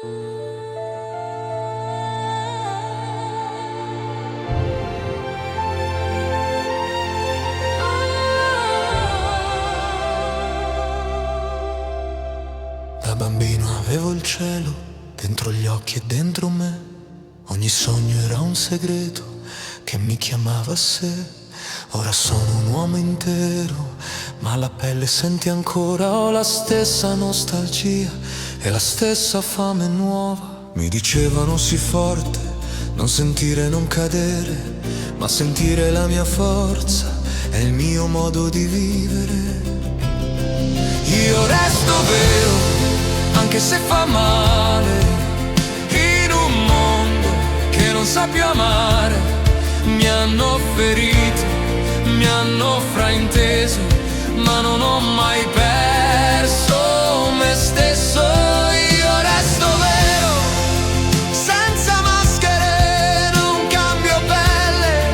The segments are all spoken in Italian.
Da bambino avevo il cielo dentro gli occhi e dentro me. Ogni sogno era un segreto che mi chiamava a sé. Ora sono un uomo intero, ma la pelle senti ancora. Ho la stessa nostalgia e la stessa fame nuova. Mi dicevano sii forte, non sentire, non cadere, ma sentire la mia forza è il mio modo di vivere. Io resto vero, anche se fa male, in un mondo che non sa più amare. Mi hanno ferito, mi hanno frainteso, ma non ho mai perso me stesso. Io resto vero, senza maschere, non cambio pelle,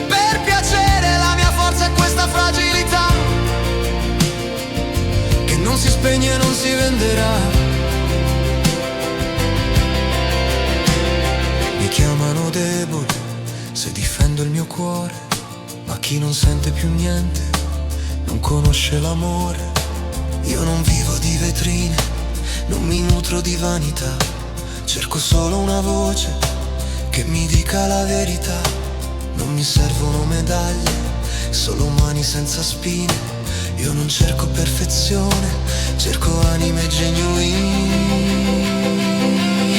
per piacere la mia forza è questa fragilità che non si spegne e non si venderà. Mi chiamano debole se difendo il mio cuore, ma chi non sente più niente non conosce l'amore. Io non vivo di vetrine, non mi nutro di vanità, cerco solo una voce che mi dica la verità. Non mi servono medaglie, solo mani senza spine. Io non cerco perfezione, cerco anime genuine.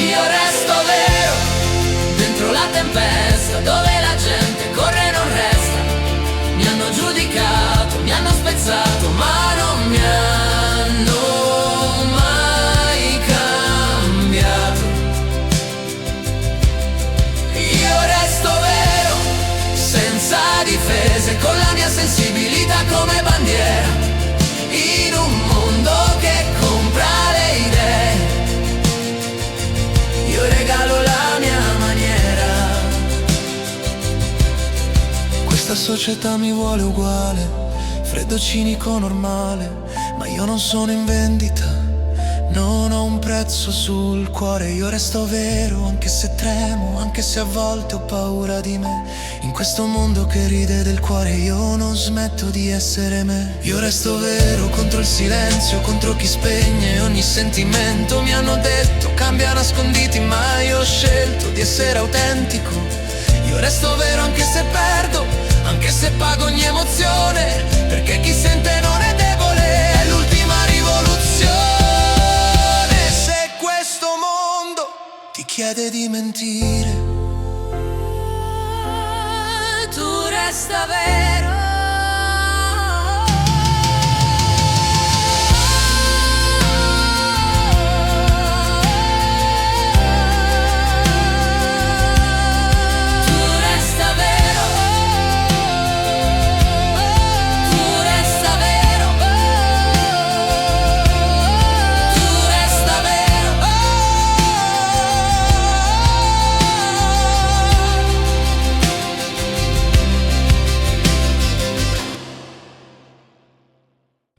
Io resto vero, dentro la tempesta, dove la gente corre e non resta. Mi hanno giudicato, mi hanno spezzato, ma non mi hanno mai cambiato. Io resto vero, senza difese, con la mia sensibilità come bandiera, in un mondo che compra le idee. Io regalo la mia maniera. Questa società mi vuole uguale, freddo, cinico, normale, ma io non sono in vendita, non ho un prezzo sul cuore. Io resto vero, anche se tremo, anche se a volte ho paura di me. In questo mondo che ride del cuore io non smetto di essere me. Io resto vero contro il silenzio, contro chi spegne ogni sentimento. Mi hanno detto cambia nasconditi, ma io ho scelto di essere autentico. Io resto vero anche se perdo, anche se pago ogni emozione, perché chi sente non è debole, è l'ultima rivoluzione. Se questo mondo ti chiede di mentire, tu resta vero.